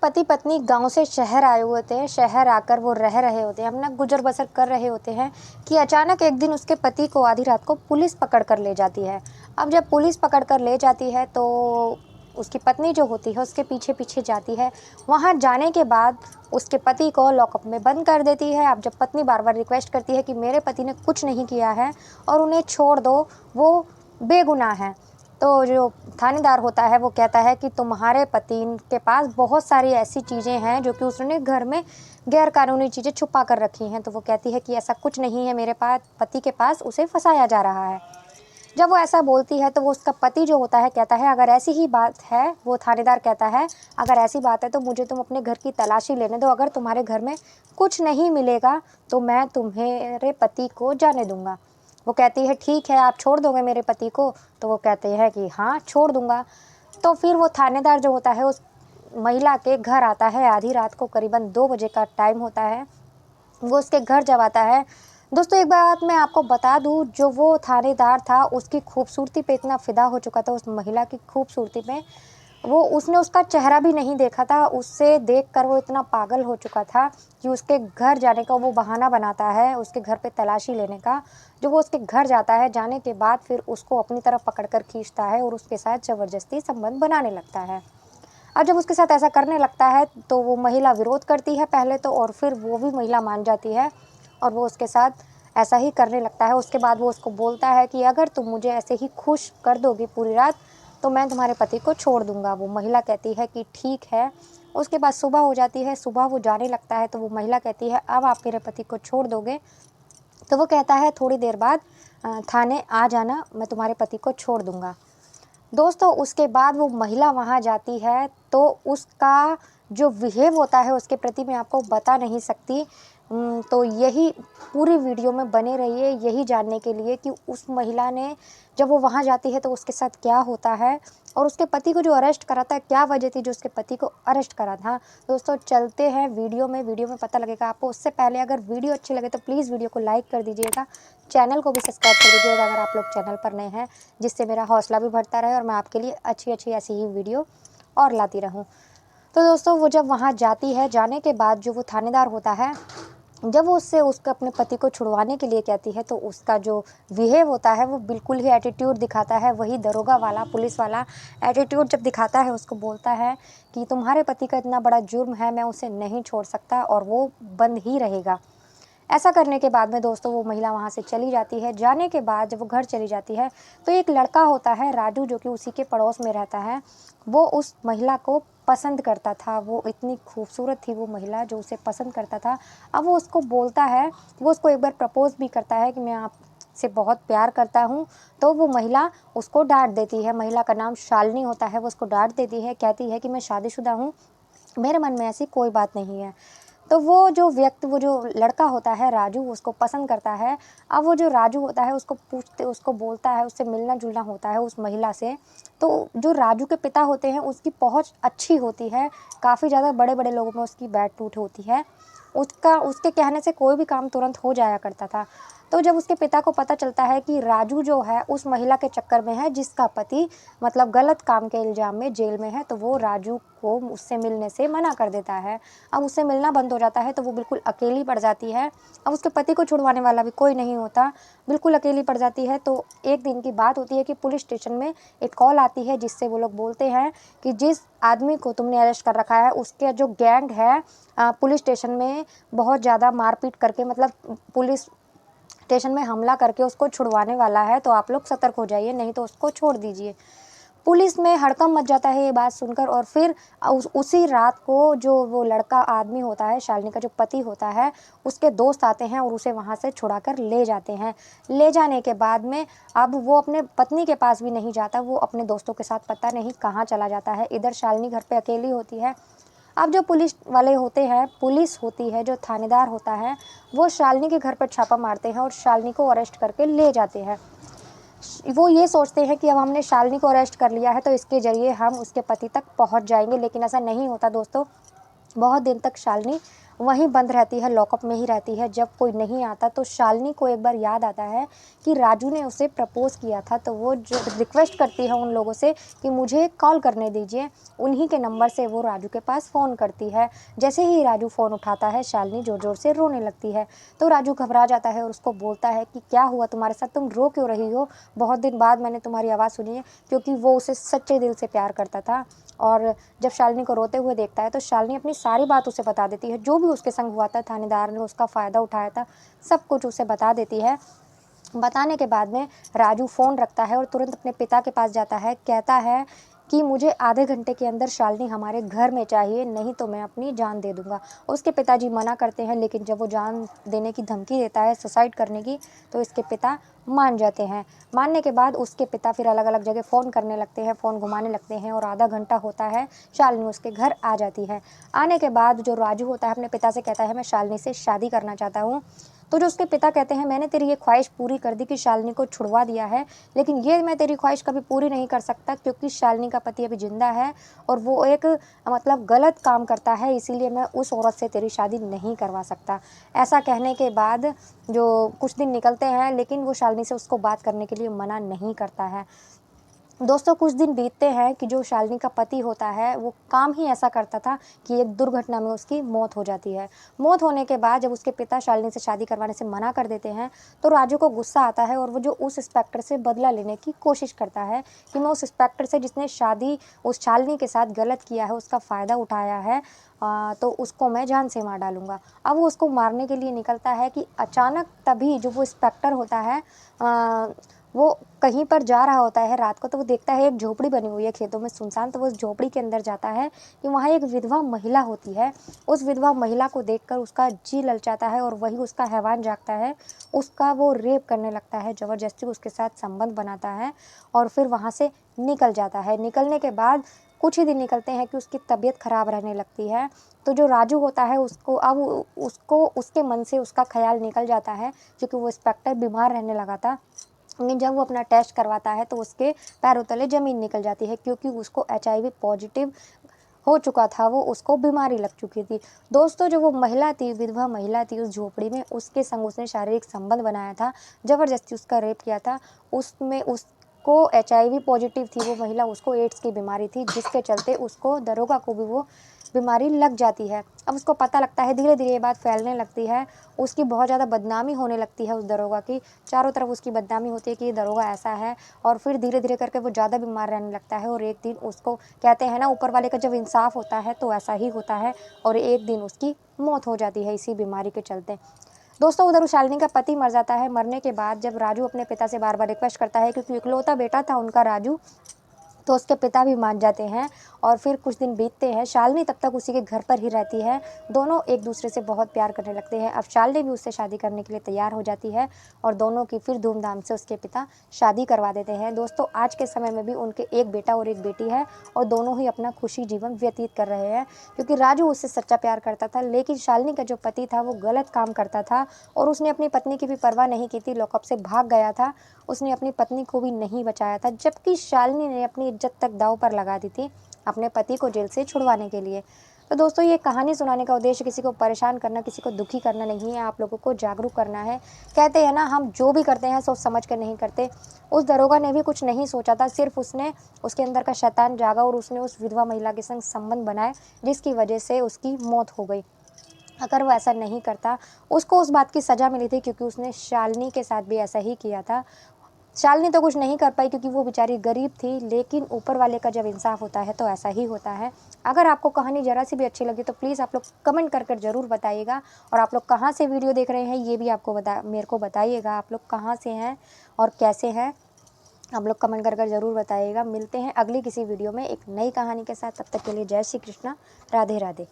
पति पत्नी गांव से शहर आए हुए होते हैं। शहर आकर वो रह रहे होते हैं, अपना गुजर बसर कर रहे होते हैं कि अचानक एक दिन उसके पति को आधी रात को पुलिस पकड़ कर ले जाती है। अब जब पुलिस पकड़ कर ले जाती है तो उसकी पत्नी जो होती है उसके पीछे पीछे जाती है। वहाँ जाने के बाद उसके पति को लॉकअप में बंद कर देती है। अब जब पत्नी बार बार रिक्वेस्ट करती है कि मेरे पति ने कुछ नहीं किया है और उन्हें छोड़ दो, वो बेगुनाह है, तो जो थानेदार होता है वो कहता है कि तुम्हारे पति के पास बहुत सारी ऐसी चीज़ें हैं जो कि उसने घर में गैर कानूनी चीज़ें छुपा कर रखी हैं। तो वो कहती है कि ऐसा कुछ नहीं है, मेरे पास पति के पास उसे फंसाया जा रहा है। जब वो ऐसा बोलती है तो वो उसका पति जो होता है कहता है अगर ऐसी ही बात है, वो थानेदार कहता है अगर ऐसी बात है तो मुझे तुम अपने घर की तलाशी लेने दो, अगर तुम्हारे घर में कुछ नहीं मिलेगा तो मैं तुम्हारे पति को जाने दूंगा। वो कहती है ठीक है, आप छोड़ दोगे मेरे पति को? तो वो कहते हैं कि हाँ छोड़ दूंगा। तो फिर वो थानेदार जो होता है उस महिला के घर आता है। आधी रात को करीबन 2 बजे का टाइम होता है। वो उसके घर जब आता है, दोस्तों एक बात मैं आपको बता दूं, जो वो थानेदार था उसकी खूबसूरती पे इतना फिदा हो चुका था, उस महिला की खूबसूरती पे वो उसने उसका चेहरा भी नहीं देखा था। उससे देखकर वो इतना पागल हो चुका था कि उसके घर जाने का वो बहाना बनाता है, उसके घर पे तलाशी लेने का। जो वो उसके घर जाता है, जाने के बाद फिर उसको अपनी तरफ पकड़कर खींचता है और उसके साथ ज़बरदस्ती संबंध बनाने लगता है। अब जब उसके साथ ऐसा करने लगता है तो वो महिला विरोध करती है पहले तो, और फिर वो भी महिला मान जाती है और वो उसके साथ ऐसा ही करने लगता है। उसके बाद वो उसको बोलता है कि अगर तुम मुझे ऐसे ही खुश कर दोगी पूरी रात तो मैं तुम्हारे पति को छोड़ दूंगा। वो महिला कहती है कि ठीक है। उसके बाद सुबह हो जाती है, सुबह वो जाने लगता है तो वो महिला कहती है अब आप मेरे पति को छोड़ दोगे? तो वो कहता है थोड़ी देर बाद थाने आ जाना, मैं तुम्हारे पति को छोड़ दूंगा। दोस्तों उसके बाद वो महिला वहाँ जाती है तो उसका जो बिहेव होता है उसके प्रति मैं आपको बता नहीं सकती। तो यही पूरी वीडियो में बने रहिए यही जानने के लिए कि उस महिला ने जब वो वहाँ जाती है तो उसके साथ क्या होता है और उसके पति को जो अरेस्ट करा था, क्या वजह थी जो उसके पति को अरेस्ट करा था। दोस्तों चलते हैं वीडियो में पता लगेगा आपको। उससे पहले अगर वीडियो अच्छी लगे तो प्लीज़ वीडियो को लाइक कर दीजिएगा, चैनल को भी सब्सक्राइब कर दीजिएगा अगर आप लोग चैनल पर नए हैं, जिससे मेरा हौसला भी बढ़ता रहे और मैं आपके लिए अच्छी अच्छी ऐसी ही वीडियो और लाती रहूं। तो दोस्तों वो जब वहाँ जाती है, जाने के बाद जो वो थानेदार होता है, जब वो उससे उसके अपने पति को छुड़वाने के लिए कहती है तो उसका जो बिहेव होता है वो बिल्कुल ही एटीट्यूड दिखाता है। वही दरोगा वाला, पुलिस वाला एटीट्यूड जब दिखाता है, उसको बोलता है कि तुम्हारे पति का इतना बड़ा जुर्म है, मैं उसे नहीं छोड़ सकता और वो बंद ही रहेगा। ऐसा करने के बाद में दोस्तों वो महिला वहाँ से चली जाती है। जाने के बाद जब वो घर चली जाती है तो एक लड़का होता है राजू, जो कि उसी के पड़ोस में रहता है। वो उस महिला को पसंद करता था, वो इतनी खूबसूरत थी वो महिला जो उसे पसंद करता था। अब वो उसको बोलता है, वो उसको एक बार प्रपोज भी करता है कि मैं आपसे बहुत प्यार करता हूँ। तो वो महिला उसको डांट देती है। महिला का नाम शालिनी होता है। वो उसको डांट देती है, कहती है कि मैं शादीशुदा हूँ, मेरे मन में ऐसी कोई बात नहीं है। तो वो जो लड़का होता है राजू, उसको पसंद करता है। अब वो जो राजू होता है उसको बोलता है, उससे मिलना जुलना होता है उस महिला से। तो जो राजू के पिता होते हैं उसकी पहुंच अच्छी होती है, काफ़ी ज़्यादा बड़े बड़े लोगों में उसकी बैठ उठ होती है। उसके कहने से कोई भी काम तुरंत हो जाया करता था। तो जब उसके पिता को पता चलता है कि राजू जो है उस महिला के चक्कर में है जिसका पति मतलब गलत काम के इल्ज़ाम में जेल में है, तो वो राजू को उससे मिलने से मना कर देता है। अब उससे मिलना बंद हो जाता है तो वो बिल्कुल अकेली पड़ जाती है। अब उसके पति को छुड़वाने वाला भी कोई नहीं होता, बिल्कुल अकेली पड़ जाती है। तो एक दिन की बात होती है कि पुलिस स्टेशन में एक कॉल आती है जिससे वो लोग बोलते हैं कि जिस आदमी को तुमने अरेस्ट कर रखा है उसके जो गैंग है पुलिस स्टेशन में बहुत ज़्यादा मारपीट करके, मतलब पुलिस स्टेशन में हमला करके उसको छुड़वाने वाला है, तो आप लोग सतर्क हो जाइए, नहीं तो उसको छोड़ दीजिए। पुलिस में हड़कंप मच जाता है ये बात सुनकर। और फिर उसी रात को जो वो लड़का आदमी होता है, शालिनी का जो पति होता है, उसके दोस्त आते हैं और उसे वहाँ से छुड़ा कर ले जाते हैं। ले जाने के बाद में अब वो अपने पत्नी के पास भी नहीं जाता, वो अपने दोस्तों के साथ पता नहीं कहाँ चला जाता है। इधर शालिनी घर पे अकेली होती है। अब जो पुलिस वाले होते हैं, पुलिस होती है, जो थानेदार होता है, वो शालिनी के घर पर छापा मारते हैं और शालिनी को अरेस्ट करके ले जाते हैं। वो ये सोचते हैं कि अब हमने शालिनी को अरेस्ट कर लिया है तो इसके ज़रिए हम उसके पति तक पहुंच जाएंगे, लेकिन ऐसा नहीं होता दोस्तों। बहुत दिन तक शालिनी वहीं बंद रहती है, लॉकअप में ही रहती है। जब कोई नहीं आता तो शालिनी को एक बार याद आता है कि राजू ने उसे प्रपोज़ किया था, तो वो जो रिक्वेस्ट करती है उन लोगों से कि मुझे कॉल करने दीजिए। उन्हीं के नंबर से वो राजू के पास फ़ोन करती है। जैसे ही राजू फ़ोन उठाता है, शालिनी ज़ोर-ज़ोर से रोने लगती है। तो राजू घबरा जाता है और उसको बोलता है कि क्या हुआ तुम्हारे साथ, तुम रो क्यों रही हो? बहुत दिन बाद मैंने तुम्हारी आवाज़ सुनी है, क्योंकि वो उसे सच्चे दिल से प्यार करता था। और जब शालिनी को रोते हुए देखता है तो शालिनी अपनी सारी बात उसे बता देती है, जो भी उसके संग हुआ था, थानेदार ने उसका फ़ायदा उठाया था, सब कुछ उसे बता देती है। बताने के बाद में राजू फ़ोन रखता है और तुरंत अपने पिता के पास जाता है। कहता है कि मुझे आधे घंटे के अंदर शालिनी हमारे घर में चाहिए, नहीं तो मैं अपनी जान दे दूँगा। उसके पिताजी मना करते हैं, लेकिन जब वो जान देने की धमकी देता है, सुसाइड करने की, तो इसके पिता मान जाते हैं। मानने के बाद उसके पिता फिर अलग-अलग जगह फ़ोन करने लगते हैं, फ़ोन घुमाने लगते हैं और आधा घंटा होता है, शालिनी उसके घर आ जाती है। आने के बाद जो राजू होता है अपने पिता से कहता है, मैं शालिनी से शादी करना चाहता हूँ। तो जो उसके पिता कहते हैं, मैंने तेरी ये ख्वाहिश पूरी कर दी कि शालिनी को छुड़वा दिया है, लेकिन ये मैं तेरी ख्वाहिश कभी पूरी नहीं कर सकता, क्योंकि शालिनी का पति अभी ज़िंदा है और वो एक मतलब गलत काम करता है, इसीलिए मैं उस औरत से तेरी शादी नहीं करवा सकता। ऐसा कहने के बाद जो कुछ दिन निकलते हैं, लेकिन वो शालिनी से उसको बात करने के लिए मना नहीं करता है। दोस्तों, कुछ दिन बीतते हैं कि जो शालिनी का पति होता है, वो काम ही ऐसा करता था कि एक दुर्घटना में उसकी मौत हो जाती है। मौत होने के बाद जब उसके पिता शालिनी से शादी करवाने से मना कर देते हैं, तो राजू को गुस्सा आता है और वो जो उस इंस्पेक्टर से बदला लेने की कोशिश करता है कि मैं उस इंस्पेक्टर से जिसने शादी उस शालिनी के साथ गलत किया है, उसका फ़ायदा उठाया है, तो उसको मैं जान से मार डालूँगा। अब वो उसको मारने के लिए निकलता है कि अचानक तभी जो वो इंस्पेक्टर होता है, वो कहीं पर जा रहा होता है रात को, तो वो देखता है एक झोपड़ी बनी हुई है खेतों में सुनसान, तो वो उस झोपड़ी के अंदर जाता है कि वहाँ एक विधवा महिला होती है। उस विधवा महिला को देखकर उसका जी ललचाता है और वही उसका हैवान जागता है। उसका वो रेप करने लगता है, ज़बरदस्ती उसके साथ संबंध बनाता है और फिर वहाँ से निकल जाता है। निकलने के बाद कुछ ही दिन निकलते हैं कि उसकी तबीयत ख़राब रहने लगती है। तो जो राजू होता है उसको उसके मन से उसका ख़्याल निकल जाता है, क्योंकि वो इंस्पेक्टर बीमार रहने लगा था। लेकिन जब वो अपना टेस्ट करवाता है तो उसके पैरों तले ज़मीन निकल जाती है, क्योंकि उसको एचआईवी पॉजिटिव हो चुका था, वो उसको बीमारी लग चुकी थी। दोस्तों, जो वो महिला थी, विधवा महिला थी उस झोपड़ी में, उसके संग उसने शारीरिक संबंध बनाया था, ज़बरदस्ती उसका रेप किया था। उसमें उसको एचआईवी पॉजिटिव थी वो महिला, उसको एड्स की बीमारी थी, जिसके चलते उसको दरोगा को भी वो बीमारी लग जाती है। अब उसको पता लगता है, धीरे-धीरे ये बात फैलने लगती है, उसकी बहुत ज़्यादा बदनामी होने लगती है उस दरोगा की, चारों तरफ उसकी बदनामी होती है कि ये दरोगा ऐसा है, और फिर धीरे-धीरे करके वो ज़्यादा बीमार रहने लगता है और एक दिन उसको कहते हैं ना, ऊपर वाले का जब इंसाफ होता है तो ऐसा ही होता है, और एक दिन उसकी मौत हो जाती है इसी बीमारी के चलते। दोस्तों, उधर उस शालिनी का पति मर जाता है। मरने के बाद जब राजू अपने पिता से बार-बार रिक्वेस्ट करता है, क्योंकि इकलौता बेटा था उनका राजू, तो उसके पिता भी मान जाते हैं और फिर कुछ दिन बीतते हैं। शालिनी तब तक उसी के घर पर ही रहती है। दोनों एक दूसरे से बहुत प्यार करने लगते हैं। अब शालिनी भी उससे शादी करने के लिए तैयार हो जाती है और दोनों की फिर धूमधाम से उसके पिता शादी करवा देते हैं। दोस्तों, आज के समय में भी उनके एक बेटा और एक बेटी है और दोनों ही अपना खुशी जीवन व्यतीत कर रहे हैं, क्योंकि राजू उससे सच्चा प्यार करता था, लेकिन शालिनी का जो पति था वो गलत काम करता था और उसने अपनी पत्नी की भी परवाह नहीं की थी, लॉकअप से भाग गया था। उसने अपनी पत्नी को भी नहीं बचाया था, जबकि शालिनी ने अपनी इज्जत तक दांव पर लगा दी थी अपने पति को जेल से छुड़वाने के लिए। तो दोस्तों, ये कहानी सुनाने का उद्देश्य किसी को परेशान करना, किसी को दुखी करना नहीं है, आप लोगों को जागरूक करना है। कहते हैं ना, हम जो भी करते हैं सोच समझ कर नहीं करते। उस दरोगा ने भी कुछ नहीं सोचा था, सिर्फ उसने उसके अंदर का शैतान जागा और उसने उस विधवा महिला के संग संबंध बनाए, जिसकी वजह से उसकी मौत हो गई। अगर वो ऐसा नहीं करता, उसको उस बात की सज़ा मिली थी, क्योंकि उसने शालिनी के साथ भी ऐसा ही किया था। शालिनी तो कुछ नहीं कर पाई क्योंकि वो बेचारी गरीब थी, लेकिन ऊपर वाले का जब इंसाफ होता है तो ऐसा ही होता है। अगर आपको कहानी ज़रा सी भी अच्छी लगी तो प्लीज़ आप लोग कमेंट कर कर ज़रूर बताइएगा, और आप लोग कहाँ से वीडियो देख रहे हैं ये भी मेरे को बताइएगा। आप लोग कहाँ से हैं और कैसे हैं, आप लोग कमेंट कर कर ज़रूर बताइएगा। मिलते हैं अगली किसी वीडियो में एक नई कहानी के साथ, तब तक के लिए जय श्री कृष्णा, राधे राधे।